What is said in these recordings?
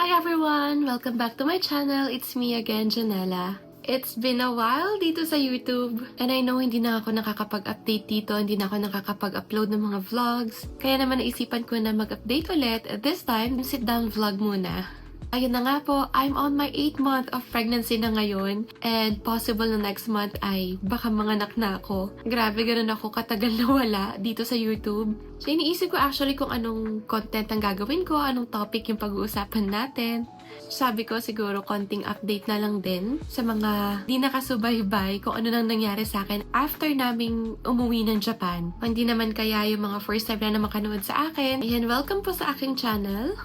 Hi everyone! Welcome back to my channel. It's me again, Janella. It's been a while dito sa YouTube. And I know hindi na ako nakakapag-update dito, hindi na ako nakakapag-upload ng mga vlogs. Kaya naman naisipan ko na mag-update ulit. At this time, sit-down vlog muna. Ayun na nga po, I'm on my 8th month of pregnancy na ngayon. And possible na next month ay baka manganak na ako. Grabe, ganun ako katagal na wala dito sa YouTube. So iniisip ko actually kung anong content ang gagawin ko, anong topic yung pag-uusapan natin. Sabi ko siguro konting update na lang din sa mga di nakasubaybay kung ano nang nangyari sa akin after naming umuwi ng Japan. Hindi naman kaya yung mga first time na makanood sa akin. Ayan, welcome po sa aking channel.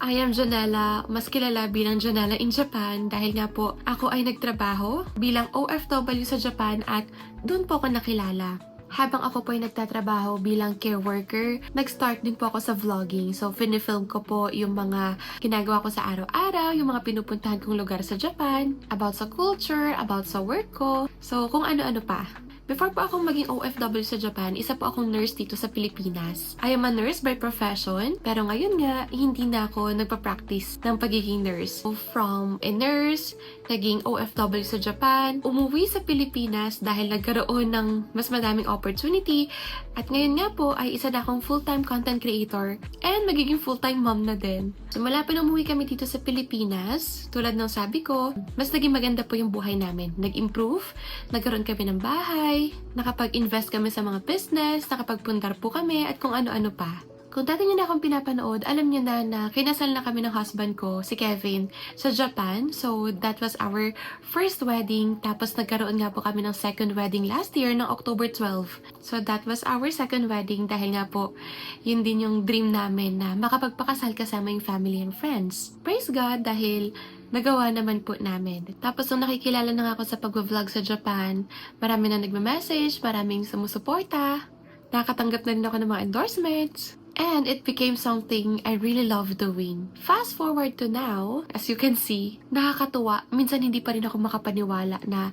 I am Janella, mas kilala bilang Janella in Japan dahil nga po ako ay nagtrabaho bilang OFW sa Japan at doon po ako nakilala. Habang ako po ay nagtatrabaho bilang care worker, nag-start din po ako sa vlogging. So, finifilm ko po yung mga ginagawa ko sa araw-araw, yung mga pinupuntahan kong lugar sa Japan, about sa culture, about sa work ko, so kung ano-ano pa. Before po akong maging OFW sa Japan, isa po akong nurse dito sa Pilipinas. I am a nurse by profession, pero ngayon nga, hindi na ako nagpa-practice ng pagiging nurse. So, from a nurse, naging OFW sa Japan, umuwi sa Pilipinas dahil nagkaroon ng mas madaming opportunity, at ngayon nga po ay isa na akong full-time content creator and magiging full-time mom na din. So, mula pa nung umuwi kami dito sa Pilipinas, tulad ng sabi ko, mas naging maganda po yung buhay namin. Nag-improve, nagkaroon kami ng bahay, nakapag-invest kami sa mga business, nakapagpundar po kami at kung ano-ano pa. Kung dati niyo na akong pinapanood, alam niyo na kinasal na kami ng husband ko, si Kevin, sa Japan. So, that was our first wedding. Tapos, nagkaroon nga po kami ng second wedding last year, ng October 12. So, that was our second wedding dahil nga po, yun din yung dream namin na makapagpakasal kasama yung family and friends. Praise God dahil nagawa naman po namin. Tapos, nung nakikilala na nga ako sa pag-vlog sa Japan, marami na nagme-message, maraming sumusuporta, nakatanggap na rin ako ng mga endorsements. And it became something I really love doing. Fast forward to now, as you can see, nakakatuwa. Minsan hindi pa rin ako makapaniwala na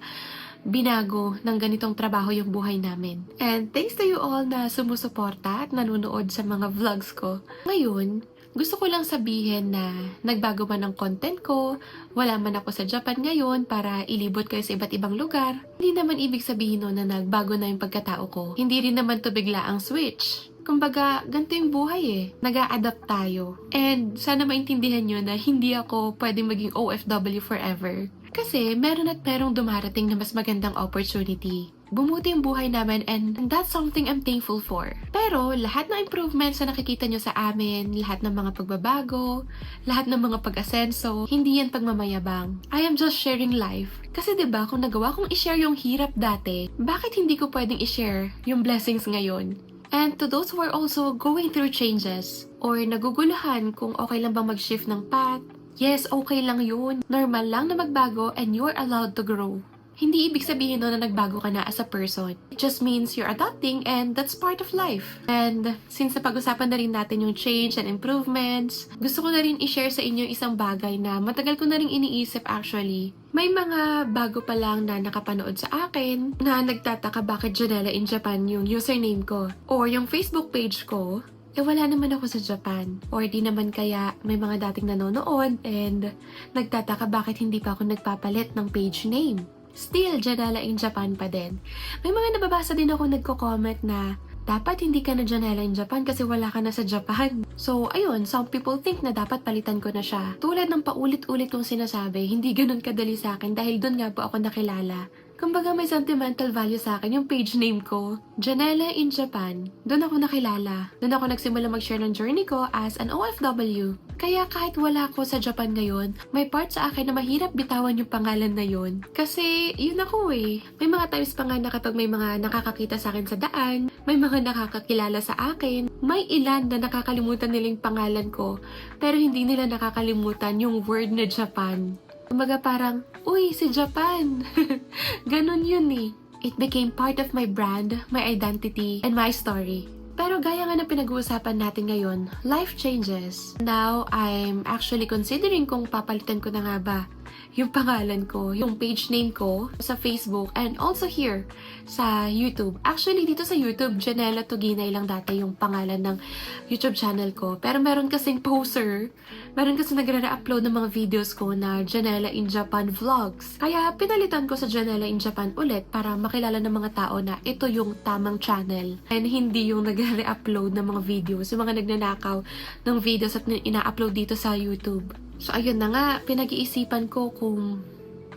binago ng ganitong trabaho yung buhay namin. And thanks to you all na sumusuporta at nanonood sa mga vlogs ko. Ngayon, gusto ko lang sabihin na nagbago man ang content ko, wala man ako sa Japan ngayon para ilibot kayo sa iba't ibang lugar. Hindi naman ibig sabihin na nagbago na yung pagkatao ko. Hindi rin naman to bigla ang switch. Kumbaga, ganito yung buhay eh. Nag-a-adapt tayo. And sana maintindihan nyo na hindi ako pwedeng maging OFW forever. Kasi meron at merong dumarating na mas magandang opportunity. Bumuti yung buhay namin and that's something I'm thankful for. Pero lahat ng improvements na nakikita nyo sa amin, lahat ng mga pagbabago, lahat ng mga pag-asenso, hindi yan pagmamayabang. I am just sharing life. Kasi 'di ba kung nagawa kong i-share yung hirap dati, bakit hindi ko pwedeng i-share yung blessings ngayon? And to those who are also going through changes or naguguluhan kung okay lang bang mag-shift ng path, yes, okay lang yun. Normal lang na magbago and you're allowed to grow. Hindi ibig sabihin na nagbago ka na as a person. It just means you're adapting and that's part of life. And since napag-usapan na rin natin yung change and improvements, gusto ko na rin i-share sa inyo isang bagay na matagal ko na rin iniisip actually. May mga bago pa lang na nakapanood sa akin na nagtataka bakit Janella in Japan yung username ko or yung Facebook page ko. Wala naman ako sa Japan. Or di naman kaya may mga dating nanonood and nagtataka bakit hindi pa ako nagpapalit ng page name. Still, Janella in Japan pa din. May mga nababasa din ako nagko-comment na dapat hindi ka na Janella in Japan kasi wala ka na sa Japan. So, ayun, some people think na dapat palitan ko na siya. Tulad ng paulit-ulit kong sinasabi, hindi ganun kadali sa akin dahil doon nga po ako nakilala. Kumbaga may sentimental value sa akin yung page name ko, Janella in Japan. Doon ako nakilala. Doon ako nagsimula mag-share ng journey ko as an OFW. Kaya kahit wala ako sa Japan ngayon, may part sa akin na mahirap bitawan yung pangalan na yun. Kasi yun ako eh. May mga times pa nga na kapag may mga nakakakita sa akin sa daan, may mga nakakakilala sa akin, may ilan na nakakalimutan nila yung pangalan ko, pero hindi nila nakakalimutan yung word na Japan. Kumbaga parang, uy, si Japan! Ganon yun eh. It became part of my brand, my identity, and my story. Pero gaya nga na pinag-uusapan natin ngayon, life changes. Now, I'm actually considering kung papalitan ko na nga ba yung pangalan ko, yung page name ko sa Facebook, and also here sa YouTube. Actually, dito sa YouTube, Janela Tuginay lang dati yung pangalan ng YouTube channel ko. Pero meron kasing poster, meron kasing nagre-upload ng mga videos ko na Janela in Japan Vlogs. Kaya pinalitan ko sa Janela in Japan ulit para makilala ng mga tao na ito yung tamang channel. And hindi yung nagre-upload ng mga videos, yung mga nagnanakaw ng videos at ina-upload dito sa YouTube. So, ayun na nga, pinag-iisipan ko kung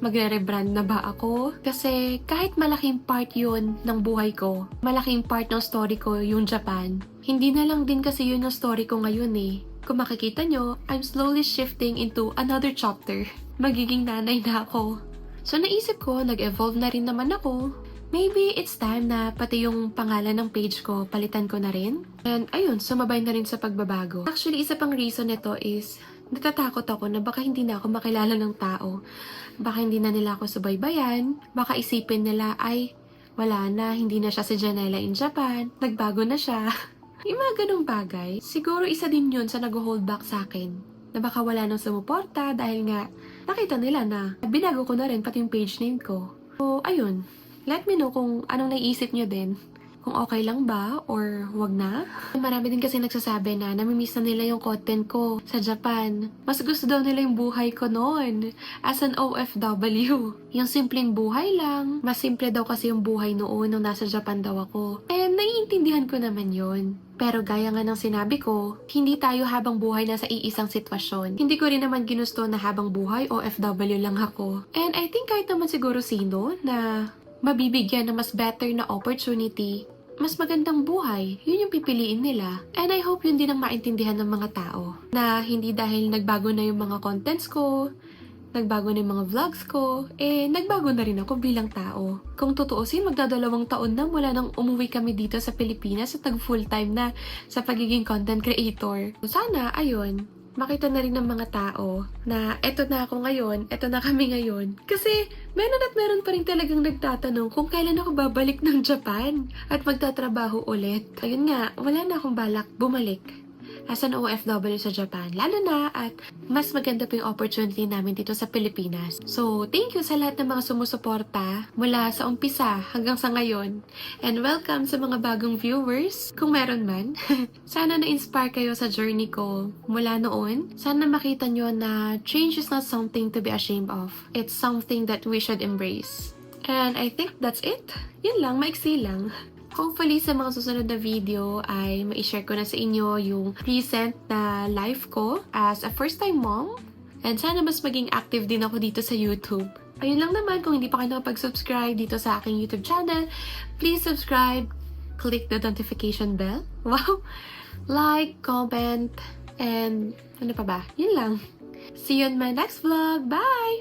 magre-rebrand na ba ako. Kasi kahit malaking part yun ng buhay ko, malaking part ng story ko yung Japan, hindi na lang din kasi yun yung story ko ngayon eh. Kung makikita nyo, I'm slowly shifting into another chapter. Magiging nanay na ako. So, naisip ko, nag-evolve na rin naman ako. Maybe it's time na pati yung pangalan ng page ko, palitan ko na rin. And ayun, sumabay na rin sa pagbabago. Actually, isa pang reason nito is natatakot ako na baka hindi na ako makilala ng tao. Baka hindi na nila ako subaybayan. Baka isipin nila, ay, wala na, hindi na siya si Janela in Japan. Nagbago na siya. Yung mga ganong bagay, siguro isa din yun sa nag-hold back sa akin. Na baka wala nang sumuporta dahil nga nakita nila na binago ko na rin pati yung page name ko. So, ayun. Let me know kung anong naiisip nyo din. Kung okay lang ba or wag na. Marami din kasi nagsasabi na namimiss na nila yung content ko sa Japan. Mas gusto daw nila yung buhay ko noon as an OFW. Yung simpleng buhay lang. Mas simple daw kasi yung buhay noon nung nasa Japan daw ako. And naiintindihan ko naman yon. Pero gaya nga ng sinabi ko, hindi tayo habang buhay na sa iisang sitwasyon. Hindi ko rin naman ginusto na habang buhay OFW lang ako. And I think kahit naman siguro sino na mabibigyan ng mas better na opportunity, mas magandang buhay, yun yung pipiliin nila. And I hope yun din ang maintindihan ng mga tao. Na hindi dahil nagbago na yung mga contents ko, nagbago na yung mga vlogs ko, nagbago na rin ako bilang tao. Kung tutuusin, magdadalawang taon na mula nang umuwi kami dito sa Pilipinas at nag-full-time na sa pagiging content creator. Sana, ayun, makita na rin ng mga tao na eto na ako ngayon, eto na kami ngayon. Kasi meron pa rin talagang nagtatanong kung kailan ako babalik ng Japan at magtatrabaho ulit. Ayun nga, wala na akong balak bumalik as an OFW sa Japan. Lalo na at mas maganda pa yung opportunity namin dito sa Pilipinas. So, thank you sa lahat ng mga sumusuporta mula sa umpisa hanggang sa ngayon. And welcome sa mga bagong viewers, kung meron man. Sana na-inspire kayo sa journey ko mula noon. Sana makita nyo na change is not something to be ashamed of. It's something that we should embrace. And I think that's it. Yun lang, maiksi lang. Hopefully, sa mga susunod na video ay ma-share ko na sa inyo yung recent na life ko as a first-time mom. And sana mas maging active din ako dito sa YouTube. Ayun lang naman, kung hindi pa kayo nakapag-subscribe dito sa aking YouTube channel, please subscribe, click the notification bell. Wow! Like, comment, and ano pa ba? Yun lang. See you in my next vlog. Bye!